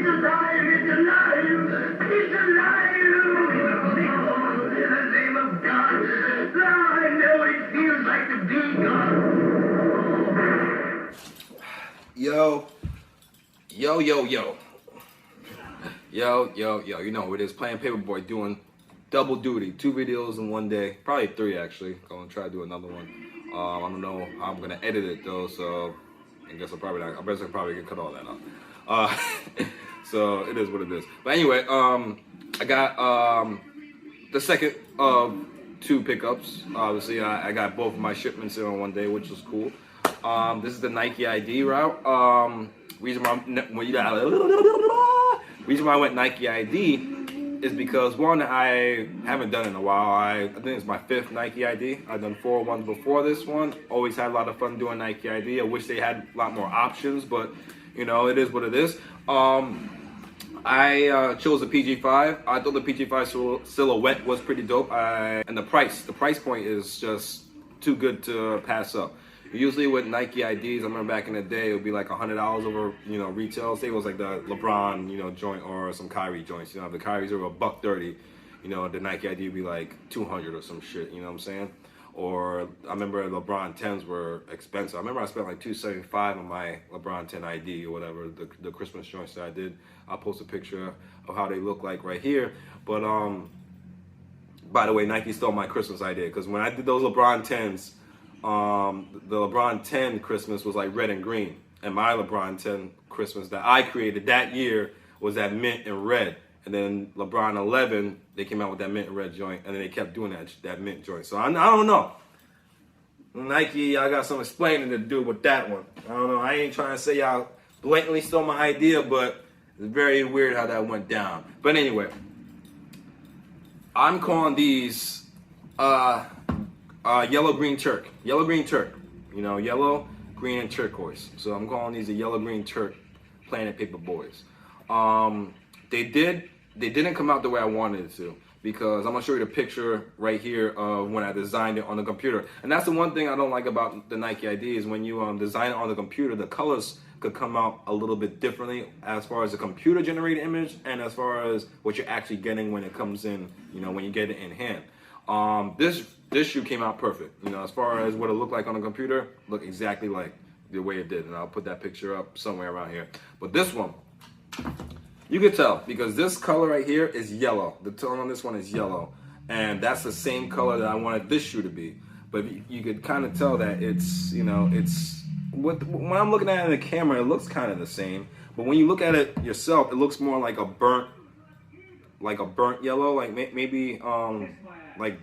alive, it's alive, it's alive. In the name of God, I know what it feels like to be God. Yo. You know who it is. PlanetPaperBoy doing double duty. 2 videos in one day. Probably 3 actually. Gonna try to do another one. I don't know how I'm gonna edit it though, so I guess I probably can cut all that out. So it is what it is. But anyway, I got the second of 2 pickups. Obviously, I got both of my shipments in on one day, which was cool. This is the Nike ID route. Reason why I went Nike ID is because, one, I haven't done it in a while. I think it's my 5th Nike ID. I've done 4 ones before this one. Always had a lot of fun doing Nike ID. I wish they had a lot more options, but you know, it is what it is. I chose the PG5. I thought the PG5 silhouette was pretty dope. And the price point is just too good to pass up. Usually with Nike IDs, I remember back in the day, it would be like $100 over, you know, retail. Say it was like the LeBron, you know, joint or some Kyrie joints. You know, if the Kyrie's are $130, you know, the Nike ID would be like 200 or some shit. You know what I'm saying? Or I remember LeBron 10s were expensive. I remember I spent like $275 on my LeBron 10 ID or whatever, the Christmas joints that I did. I'll post a picture of how they look like right here. But by the way, Nike stole my Christmas idea, because when I did those LeBron 10s, the LeBron 10 Christmas was like red and green, and my LeBron 10 Christmas that I created that year was that mint and red. And then LeBron 11, they came out with that mint and red joint, and then they kept doing that mint joint. So I don't know. Nike, I got some explaining to do with that one. I don't know. I ain't trying to say y'all blatantly stole my idea, but it's very weird how that went down. But anyway, I'm calling these yellow green Turq. Yellow green Turq. You know, yellow, green, and turquoise. So I'm calling these the yellow green Turq PlanetPaperBoys. They didn't come out the way I wanted it to, because I'm gonna show you the picture right here of when I designed it on the computer. And that's the one thing I don't like about the Nike ID is when you design it on the computer, the colors could come out a little bit differently as far as the computer generated image and as far as what you're actually getting when it comes in, you know, when you get it in hand. This shoe came out perfect. You know, as far as what it looked like on the computer, looked exactly like the way it did. And I'll put that picture up somewhere around here. But this one, you can tell because this color right here is yellow. The tone on this one is yellow. And that's the same color that I wanted this shoe to be. But you could kind of tell that it's, you know, when I'm looking at it in the camera, it looks kind of the same. But when you look at it yourself, it looks more like a burnt yellow, like maybe like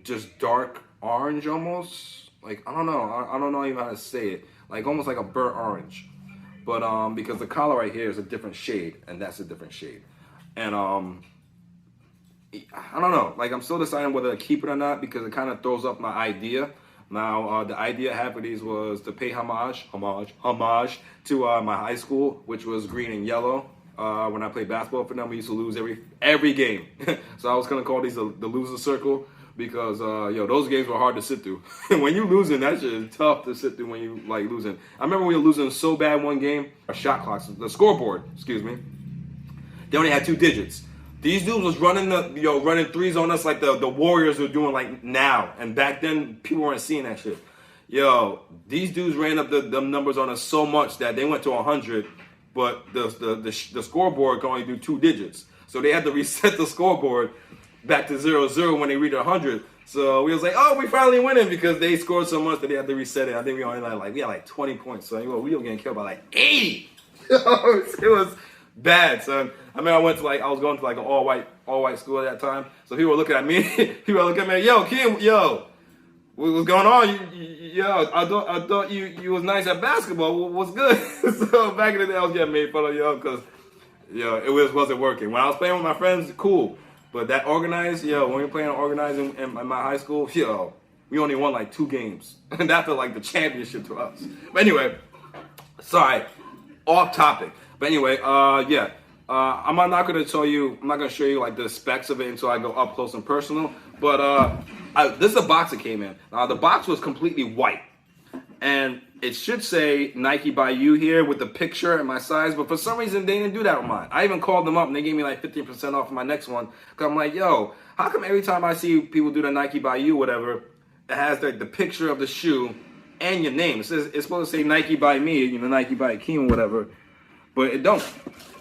just dark orange almost. Like I don't know even how to say it. Like almost like a burnt orange. But because the collar right here is a different shade, and that's a different shade. And I don't know. Like I'm still deciding whether to keep it or not, because it kind of throws up my idea. Now the idea I had for these was to pay homage to my high school, which was green and yellow. When I played basketball for them, we used to lose every game. So I was gonna call these the loser circle, because those games were hard to sit through. When you losing, that shit is tough to sit through when you like losing. I remember we were losing so bad one game, our shot clocks, the scoreboard, excuse me, they only had 2 digits. These dudes was running running threes on us like the Warriors are doing like now. And back then, people weren't seeing that shit. Yo, these dudes ran up them numbers on us so much that they went to 100, but the scoreboard can only do 2 digits. So they had to reset the scoreboard back to 0-0 when they reached 100. So we was like, oh, we finally winning, because they scored so much that they had to reset it. I think we only we had like 20 points. So we were getting killed by like 80. It was bad, son. I mean, I was going to like an all white school at that time. So people were looking at me. People were looking at me, yo, Kim, yo, what's going on? Yo, I thought you was nice at basketball. What's good? So back in the day, I was getting made fun of, because it wasn't working. When I was playing with my friends, cool. But that organized, when we were playing organized in my high school, we only won like 2 games. And that felt like the championship to us. But anyway, sorry, off topic. But anyway, I'm not going to show you like the specs of it until I go up close and personal. But this is the box it came in. The box was completely white. And it should say Nike by you here with the picture and my size, but for some reason they didn't do that with mine. I even called them up and they gave me like 15% off my next one. Cause I'm like, yo, how come every time I see people do the Nike by you, whatever, it has the picture of the shoe and your name. It says it's supposed to say Nike by me, you know, Nike by Akeem or whatever, but it don't.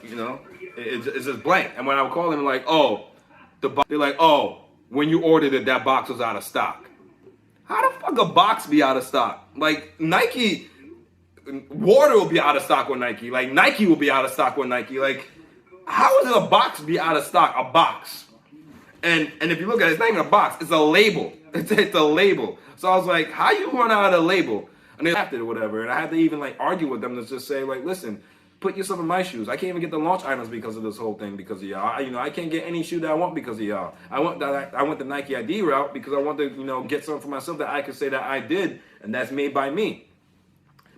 You know, it's just blank. And when I would call them, like, oh, they're like, oh, when you ordered it, that box was out of stock. How the fuck a box be out of stock? Like Nike, water will be out of stock with Nike. Like Nike will be out of stock with Nike. Like, how is it a box be out of stock? A box. And if you look at it, it's not even a box. It's a label. It's a label. So I was like, how you run out of a label? And they laughed at it or whatever. And I had to even like argue with them to just say like, listen, put yourself in my shoes. I can't even get the launch items because of this whole thing because of y'all. I can't get any shoe that I want because of y'all. I went the Nike ID route because I want to, get something for myself that I could say that I did, and that's made by me.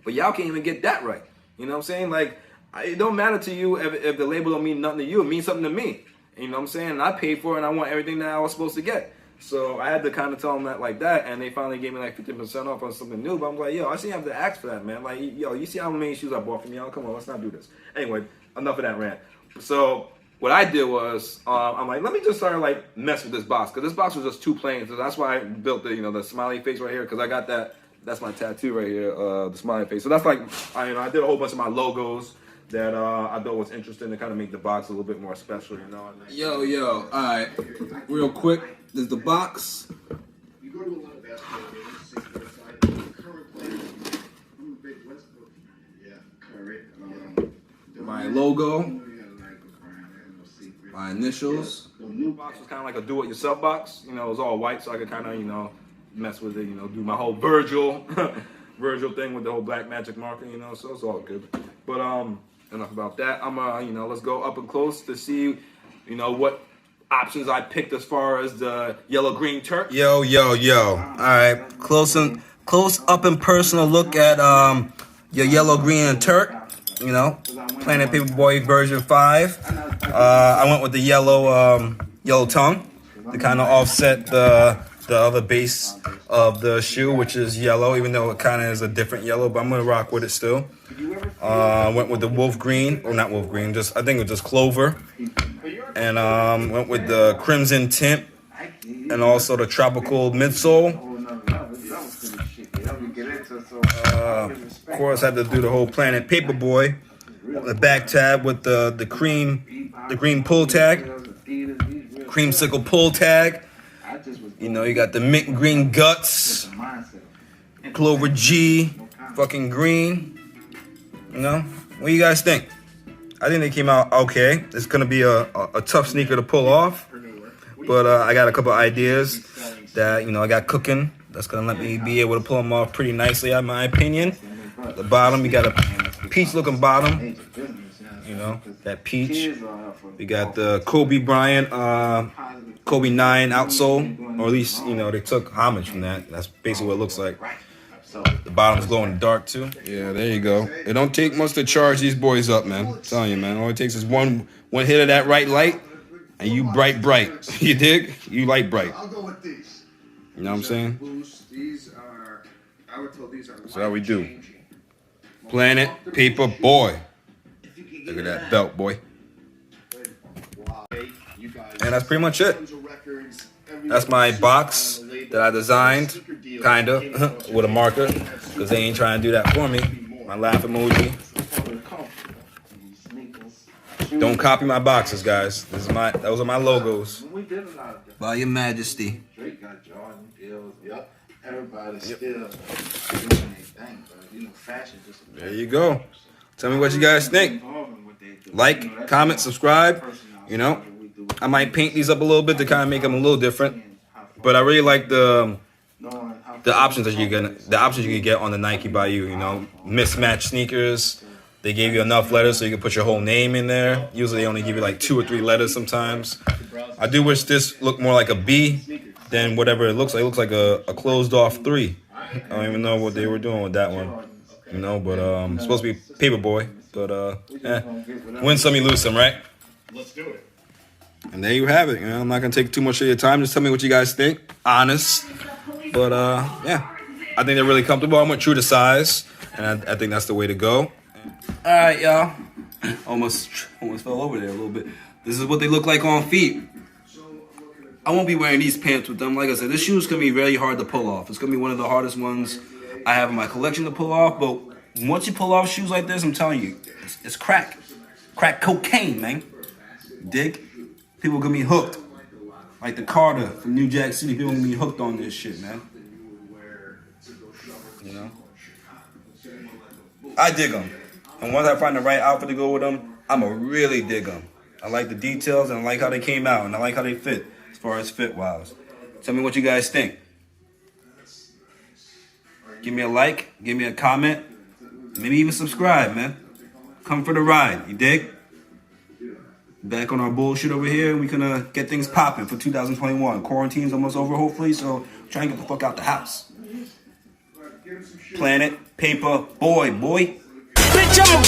But y'all can't even get that right. You know what I'm saying? Like, it don't matter to you if the label don't mean nothing to you. It means something to me. You know what I'm saying? And I paid for it, and I want everything that I was supposed to get. So I had to kind of tell them that like that, and they finally gave me like 50% off on something new. But I'm like, yo, I shouldn't have to ask for that, man. Like, yo, you see how many shoes I bought from y'all? Come on, let's not do this. Anyway, enough of that rant. So what I did was, I'm like, let me just start like mess with this box, because this box was just too plain. So that's why I built the smiley face right here, because I got that. That's my tattoo right here, the smiley face. So that's like, I did a whole bunch of my logos that I thought was interesting to kind of make the box a little bit more special, Yo, all right, real quick. There's the box. You go to a lot of basketball games, current players, I'm a big Westbrook. Yeah, Curry. My logo. My initials. The new box was kind of like a do-it-yourself box. It was all white, so I could kind of, mess with it, do my whole Virgil thing with the whole black magic marker, so it's all good. But enough about that. Let's go up and close to see, what options I picked as far as the yellow Green Turq. Yo. All right, close up and personal look at your yellow Green Turq. PlanetPaperBoy version 5. I went with the yellow tongue to kind of offset the other base of the shoe, which is yellow, even though it kind of is a different yellow, but I'm gonna rock with it still. Went with the wolf green, or not wolf green, I think it was just clover. And went with the crimson tint and also the tropical midsole. Of course, I had to do the whole PlanetPaperBoy, the back tab with the green pull tag, creamsicle pull tag. You got the mint green guts, Clover G, fucking green. What do you guys think? I think they came out okay. It's gonna be a tough sneaker to pull off, but I got a couple ideas that I got cooking. That's gonna let me be able to pull them off pretty nicely, in my opinion. The bottom, you got a peach-looking bottom. That peach. We got the Kobe Bryant, Kobe 9 outsole, or at least they took homage from that. That's basically what it looks like. The bottom's glowing in the dark too. Yeah, there you go. It don't take much to charge these boys up, man. I'm telling you, man. All it takes is one hit of that right light, and you bright. You dig? You light bright. I'll go with these. You know what I'm saying? These are, I would tell these are. That's how we do. PlanetPaperBoy. Look at that belt, boy. And that's pretty much it. That's my box that I designed, kinda, with a marker, because they ain't trying to do that for me. My laugh emoji. Don't copy my boxes, guys. Those are my logos. By Your Majesty. Drake got Jordan, Bills, yep. Everybody's still doing their thing, but fashion just. There you go. Tell me what you guys think. Like, comment, subscribe. I might paint these up a little bit to kind of make them a little different. But I really like the options that you can get on the Nike by you. Mismatched sneakers. They gave you enough letters so you can put your whole name in there. Usually they only give you like 2 or 3 letters sometimes. I do wish this looked more like a B than whatever it looks like. It looks like a closed off 3. I don't even know what they were doing with that one. But it's supposed to be Paperboy. But win some, you lose some, right? Let's do it. And there you have it. I'm not gonna take too much of your time. Just tell me what you guys think. Honest. But I think they're really comfortable. I went true to size. And I think that's the way to go. All right, y'all. Almost fell over there a little bit. This is what they look like on feet. I won't be wearing these pants with them. Like I said, this shoe's gonna be really hard to pull off. It's gonna be one of the hardest ones I have in my collection to pull off. But once you pull off shoes like this, I'm telling you, it's crack cocaine, man. Dig? People gonna be hooked. Like the Carter from New Jack City, people gonna be hooked on this shit, man. You know? I dig them. And once I find the right outfit to go with them, I'ma really dig them. I like the details and I like how they came out and I like how they fit as far as fit-wise. Tell me what you guys think. Give me a like, give me a comment, maybe even subscribe, man. Come for the ride, you dig? Back on our bullshit over here, we gonna get things popping for 2021. Quarantine's almost over, hopefully, so try and get the fuck out the house. Planet Paper Boy, boy. Bitch, I'm a